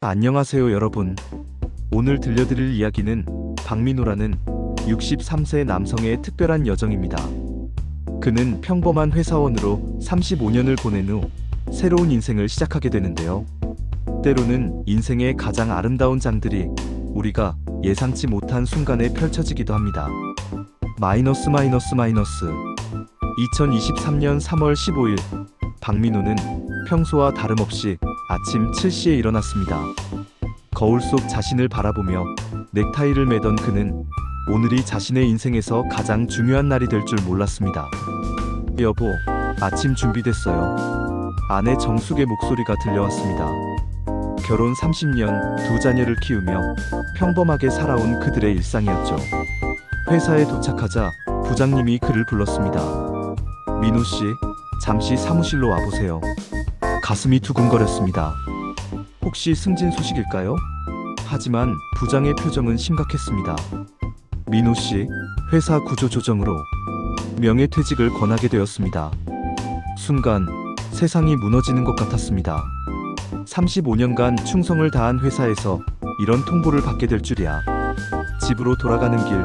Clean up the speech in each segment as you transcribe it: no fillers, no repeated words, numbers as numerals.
안녕하세요 여러분. 오늘 들려드릴 이야기는 박민호라는 63세 남성의 특별한 여정입니다. 그는 평범한 회사원으로 35년을 보낸 후 새로운 인생을 시작하게 되는데요. 때로는 인생의 가장 아름다운 장들이 우리가 예상치 못한 순간에 펼쳐지기도 합니다. 2023년 3월 15일 박민호는 평소와 다름없이 아침 7시에 일어났습니다. 거울 속 자신을 바라보며 넥타이를 매던 그는 오늘이 자신의 인생에서 가장 중요한 날이 될 줄 몰랐습니다. 여보, 아침 준비됐어요. 아내 정숙의 목소리가 들려왔습니다. 결혼 30년, 두 자녀를 키우며 평범하게 살아온 그들의 일상이었죠. 회사에 도착하자 부장님이 그를 불렀습니다. 민호 씨, 잠시 사무실로 와보세요. 가슴이 두근거렸습니다. 혹시 승진 소식일까요? 하지만 부장의 표정은 심각했습니다. 민호 씨, 회사 구조 조정으로 명예퇴직을 권하게 되었습니다. 순간 세상이 무너지는 것 같았습니다. 35년간 충성을 다한 회사에서 이런 통보를 받게 될 줄이야. 집으로 돌아가는 길,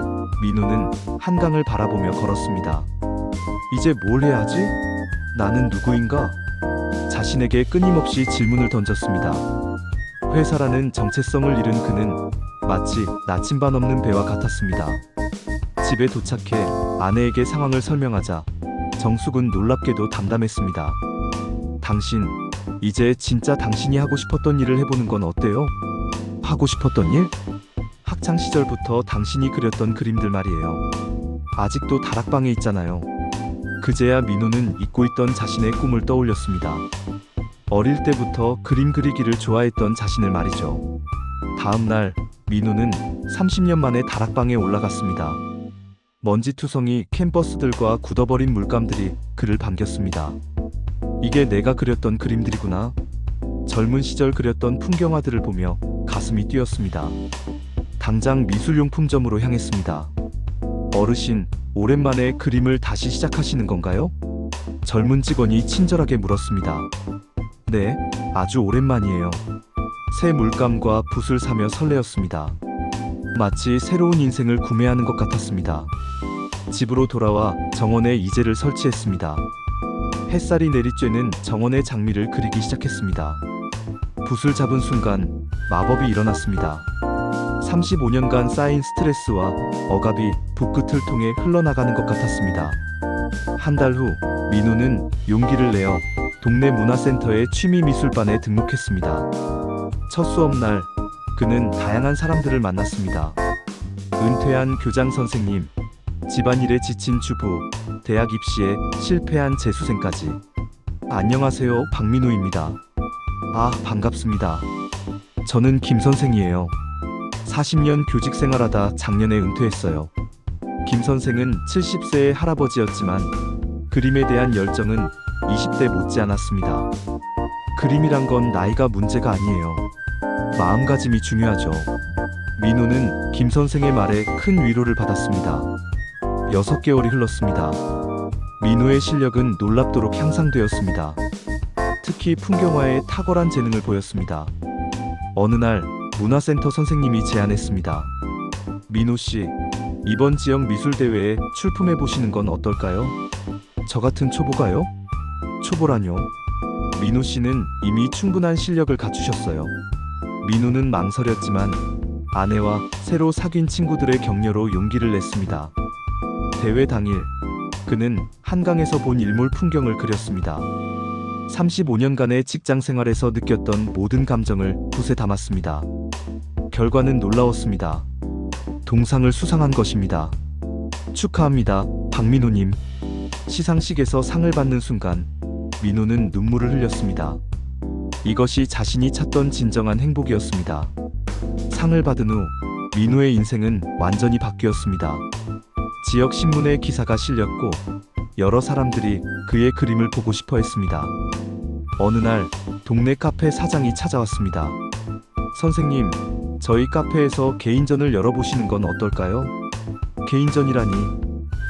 민호는 한강을 바라보며 걸었습니다. 이제 뭘 해야 하지? 나는 누구인가? 자신에게 끊임없이 질문을 던졌습니다. 회사라는 정체성을 잃은 그는 마치 나침반 없는 배와 같았습니다. 집에 도착해 아내에게 상황을 설명하자 정숙은 놀랍게도 담담했습니다. 당신, 이제 진짜 당신이 하고 싶었던 일을 해보는 건 어때요? 하고 싶었던 일? 학창 시절부터 당신이 그렸던 그림들 말이에요. 아직도 다락방에 있잖아요. 그제야 민호는 잊고 있던 자신의 꿈을 떠올렸습니다. 어릴 때부터 그림 그리기를 좋아했던 자신을 말이죠. 다음 날 민호는 30년 만에 다락방에 올라갔습니다. 먼지투성이 캔버스들과 굳어버린 물감들이 그를 반겼습니다. 이게 내가 그렸던 그림들이구나. 젊은 시절 그렸던 풍경화들을 보며 가슴이 뛰었습니다. 당장 미술용품점으로 향했습니다. 어르신, 오랜만에 그림을 다시 시작하시는 건가요? 젊은 직원이 친절하게 물었습니다. 네, 아주 오랜만이에요. 새 물감과 붓을 사며 설레었습니다. 마치 새로운 인생을 구매하는 것 같았습니다. 집으로 돌아와 정원에 이젤을 설치했습니다. 햇살이 내리쬐는 정원의 장미를 그리기 시작했습니다. 붓을 잡은 순간 마법이 일어났습니다. 35년간 쌓인 스트레스와 억압이 붓끝을 통해 흘러나가는 것 같았습니다. 한 달 후 민호는 용기를 내어 동네 문화센터의 취미미술반에 등록했습니다. 첫 수업날 그는 다양한 사람들을 만났습니다. 은퇴한 교장 선생님, 집안일에 지친 주부, 대학 입시에 실패한 재수생까지. 안녕하세요, 박민호입니다. 아, 반갑습니다. 저는 김 선생이에요. 40년 교직 생활하다 작년에 은퇴했어요. 김 선생은 70세의 할아버지였지만 그림에 대한 열정은 20대 못지않았습니다. 그림이란 건 나이가 문제가 아니에요. 마음가짐이 중요하죠. 민호는 김 선생의 말에 큰 위로를 받았습니다. 6개월이 흘렀습니다. 민호의 실력은 놀랍도록 향상되었습니다. 특히 풍경화에 탁월한 재능을 보였습니다. 어느 날 문화센터 선생님이 제안했습니다. 민호 씨, 이번 지역 미술대회에 출품해 보시는 건 어떨까요? 저 같은 초보가요? 초보라뇨? 민호 씨는 이미 충분한 실력을 갖추셨어요. 민호는 망설였지만 아내와 새로 사귄 친구들의 격려로 용기를 냈습니다. 대회 당일 그는 한강에서 본 일몰 풍경을 그렸습니다. 35년간의 직장 생활에서 느꼈던 모든 감정을 붓에 담았습니다. 결과는 놀라웠습니다. 동상을 수상한 것입니다. 축하합니다, 박민호님. 시상식에서 상을 받는 순간 민호는 눈물을 흘렸습니다. 이것이 자신이 찾던 진정한 행복이었습니다. 상을 받은 후 민호의 인생은 완전히 바뀌었습니다. 지역 신문에 기사가 실렸고 여러 사람들이 그의 그림을 보고 싶어 했습니다. 어느 날 동네 카페 사장이 찾아왔습니다. 선생님, 저희 카페에서 개인전을 열어보시는 건 어떨까요? 개인전이라니,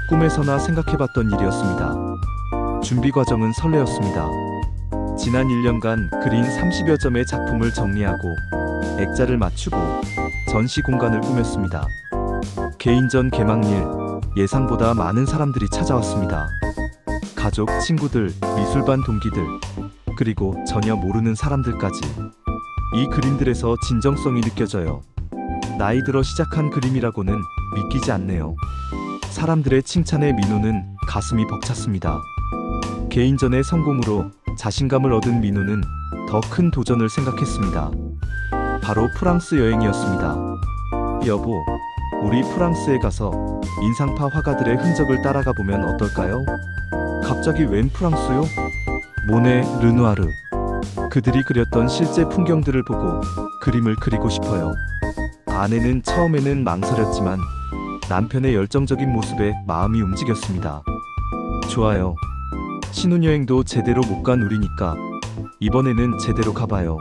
꿈에서나 생각해봤던 일이었습니다. 준비 과정은 설레었습니다. 지난 1년간 그린 30여 점의 작품을 정리하고 액자를 맞추고 전시 공간을 꾸몄습니다. 개인전 개막일, 예상보다 많은 사람들이 찾아왔습니다. 가족, 친구들, 미술반 동기들, 그리고 전혀 모르는 사람들까지. 이 그림들에서 진정성이 느껴져요. 나이 들어 시작한 그림이라고는 믿기지 않네요. 사람들의 칭찬에 민호는 가슴이 벅찼습니다. 개인전의 성공으로 자신감을 얻은 민호는 더 큰 도전을 생각했습니다. 바로 프랑스 여행이었습니다. 여보, 우리 프랑스에 가서 인상파 화가들의 흔적을 따라가 보면 어떨까요? 갑자기 웬 프랑스요? 모네, 르누아르. 그들이 그렸던 실제 풍경들을 보고 그림을 그리고 싶어요. 아내는 처음에는 망설였지만 남편의 열정적인 모습에 마음이 움직였습니다. 좋아요. 신혼여행도 제대로 못 간 우리니까 이번에는 제대로 가봐요.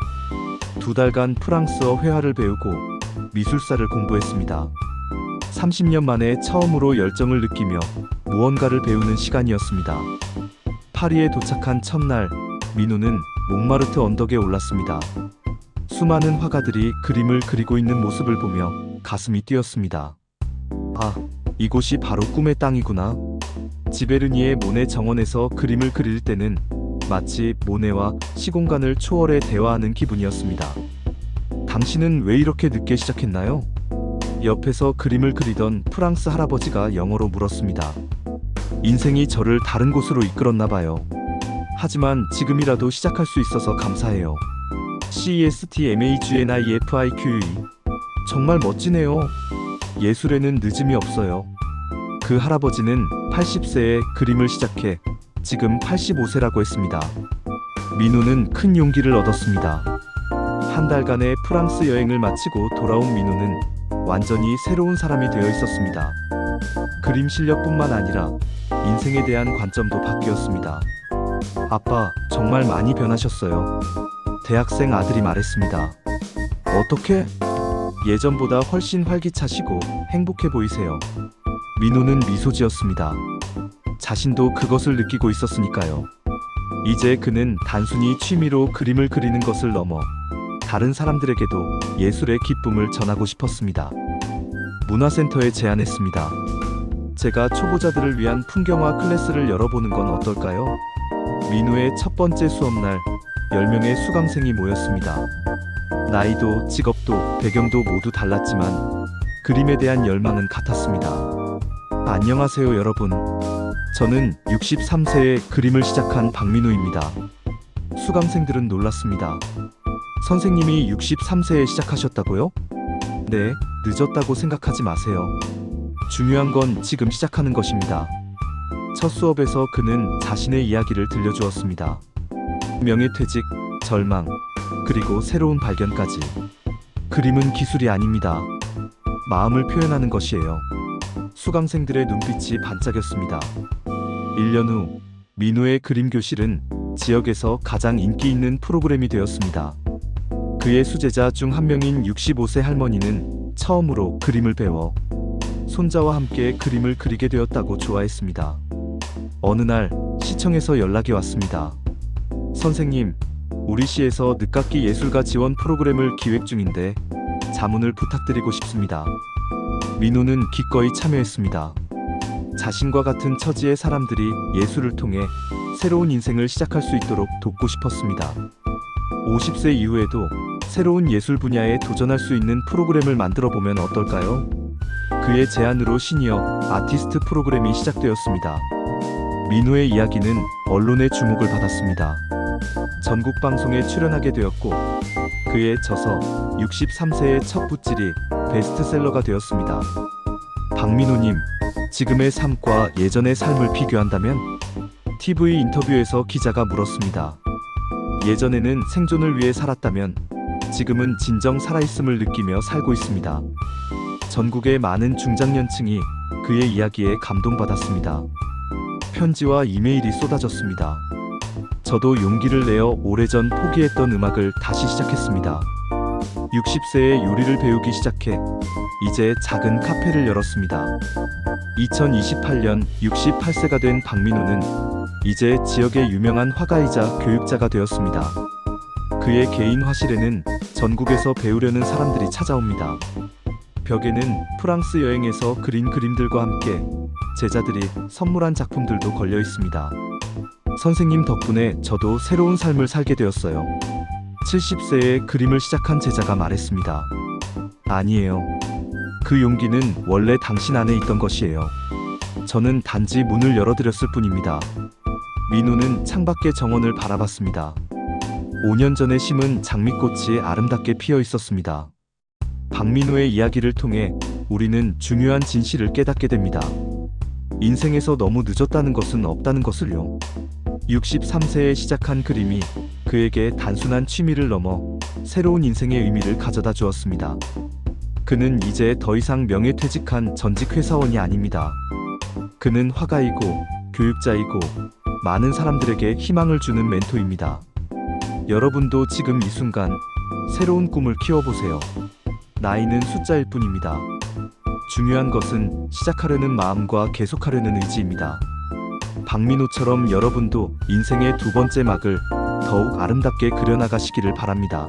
2달간 프랑스어 회화를 배우고 미술사를 공부했습니다. 30년 만에 처음으로 열정을 느끼며 무언가를 배우는 시간이었습니다. 파리에 도착한 첫날, 민호는 몽마르트 언덕에 올랐습니다. 수많은 화가들이 그림을 그리고 있는 모습을 보며 가슴이 뛰었습니다. 아, 이곳이 바로 꿈의 땅이구나. 지베르니의 모네 정원에서 그림을 그릴 때는 마치 모네와 시공간을 초월해 대화하는 기분이었습니다. 당신은 왜 이렇게 늦게 시작했나요? 옆에서 그림을 그리던 프랑스 할아버지가 영어로 물었습니다. 인생이 저를 다른 곳으로 이끌었나 봐요. 하지만 지금이라도 시작할 수 있어서 감사해요. CESTMAGNIFIQE. 정말 멋지네요. 예술에는 늦음이 없어요. 그 할아버지는 80세에 그림을 시작해 지금 85세라고 했습니다. 민호는 큰 용기를 얻었습니다. 한 달간의 프랑스 여행을 마치고 돌아온 민호는 완전히 새로운 사람이 되어 있었습니다. 그림 실력뿐만 아니라 인생에 대한 관점도 바뀌었습니다. 아빠, 정말 많이 변하셨어요. 대학생 아들이 말했습니다. 어떻게? 예전보다 훨씬 활기차시고 행복해 보이세요. 민호는 미소 지었습니다. 자신도 그것을 느끼고 있었으니까요. 이제 그는 단순히 취미로 그림을 그리는 것을 넘어 다른 사람들에게도 예술의 기쁨을 전하고 싶었습니다. 문화센터에 제안했습니다. 제가 초보자들을 위한 풍경화 클래스를 열어보는 건 어떨까요? 민호의 첫 번째 수업날 10명의 수강생이 모였습니다. 나이도 직업도 배경도 모두 달랐지만 그림에 대한 열망은 같았습니다. 안녕하세요 여러분. 저는 63세에 그림을 시작한 박민호입니다. 수강생들은 놀랐습니다. 선생님이 63세에 시작하셨다고요? 네, 늦었다고 생각하지 마세요. 중요한 건 지금 시작하는 것입니다. 첫 수업에서 그는 자신의 이야기를 들려주었습니다. 명예퇴직, 절망, 그리고 새로운 발견까지. 그림은 기술이 아닙니다. 마음을 표현하는 것이에요. 수강생들의 눈빛이 반짝였습니다. 1년 후 민호의 그림 교실은 지역에서 가장 인기 있는 프로그램이 되었습니다. 그의 수제자 중 한 명인 65세 할머니는 처음으로 그림을 배워 손자와 함께 그림을 그리게 되었다고 좋아했습니다. 어느 날 시청에서 연락이 왔습니다. 선생님, 우리 시에서 늦깎이 예술가 지원 프로그램을 기획 중인데 자문을 부탁드리고 싶습니다. 민호는 기꺼이 참여했습니다. 자신과 같은 처지의 사람들이 예술을 통해 새로운 인생을 시작할 수 있도록 돕고 싶었습니다. 50세 이후에도 새로운 예술 분야에 도전할 수 있는 프로그램을 만들어 보면 어떨까요? 그의 제안으로 시니어 아티스트 프로그램이 시작되었습니다. 민호의 이야기는 언론의 주목을 받았습니다. 전국 방송에 출연하게 되었고 그의 저서 63세의 첫 붓질이 베스트셀러가 되었습니다. 박민호님, 지금의 삶과 예전의 삶을 비교한다면? TV 인터뷰에서 기자가 물었습니다. 예전에는 생존을 위해 살았다면 지금은 진정 살아있음을 느끼며 살고 있습니다. 전국의 많은 중장년층이 그의 이야기에 감동받았습니다. 편지와 이메일이 쏟아졌습니다. 저도 용기를 내어 오래전 포기했던 음악을 다시 시작했습니다. 60세에 요리를 배우기 시작해 이제 작은 카페를 열었습니다. 2028년 68세가 된 박민호는 이제 지역의 유명한 화가이자 교육자가 되었습니다. 그의 개인 화실에는 전국에서 배우려는 사람들이 찾아옵니다. 벽에는 프랑스 여행에서 그린 그림들과 함께 제자들이 선물한 작품들도 걸려 있습니다. 선생님 덕분에 저도 새로운 삶을 살게 되었어요. 70세에 그림을 시작한 제자가 말했습니다. 아니에요. 그 용기는 원래 당신 안에 있던 것이에요. 저는 단지 문을 열어드렸을 뿐입니다. 민호는 창밖의 정원을 바라봤습니다. 5년 전에 심은 장미꽃이 아름답게 피어 있었습니다. 박민호의 이야기를 통해 우리는 중요한 진실을 깨닫게 됩니다. 인생에서 너무 늦었다는 것은 없다는 것을요. 63세에 시작한 그림이 그에게 단순한 취미를 넘어 새로운 인생의 의미를 가져다 주었습니다. 그는 이제 더 이상 명예퇴직한 전직 회사원이 아닙니다. 그는 화가이고 교육자이고 많은 사람들에게 희망을 주는 멘토입니다. 여러분도 지금 이 순간 새로운 꿈을 키워보세요. 나이는 숫자일 뿐입니다. 중요한 것은 시작하려는 마음과 계속하려는 의지입니다. 박민호처럼 여러분도 인생의 두 번째 막을 더욱 아름답게 그려나가시기를 바랍니다.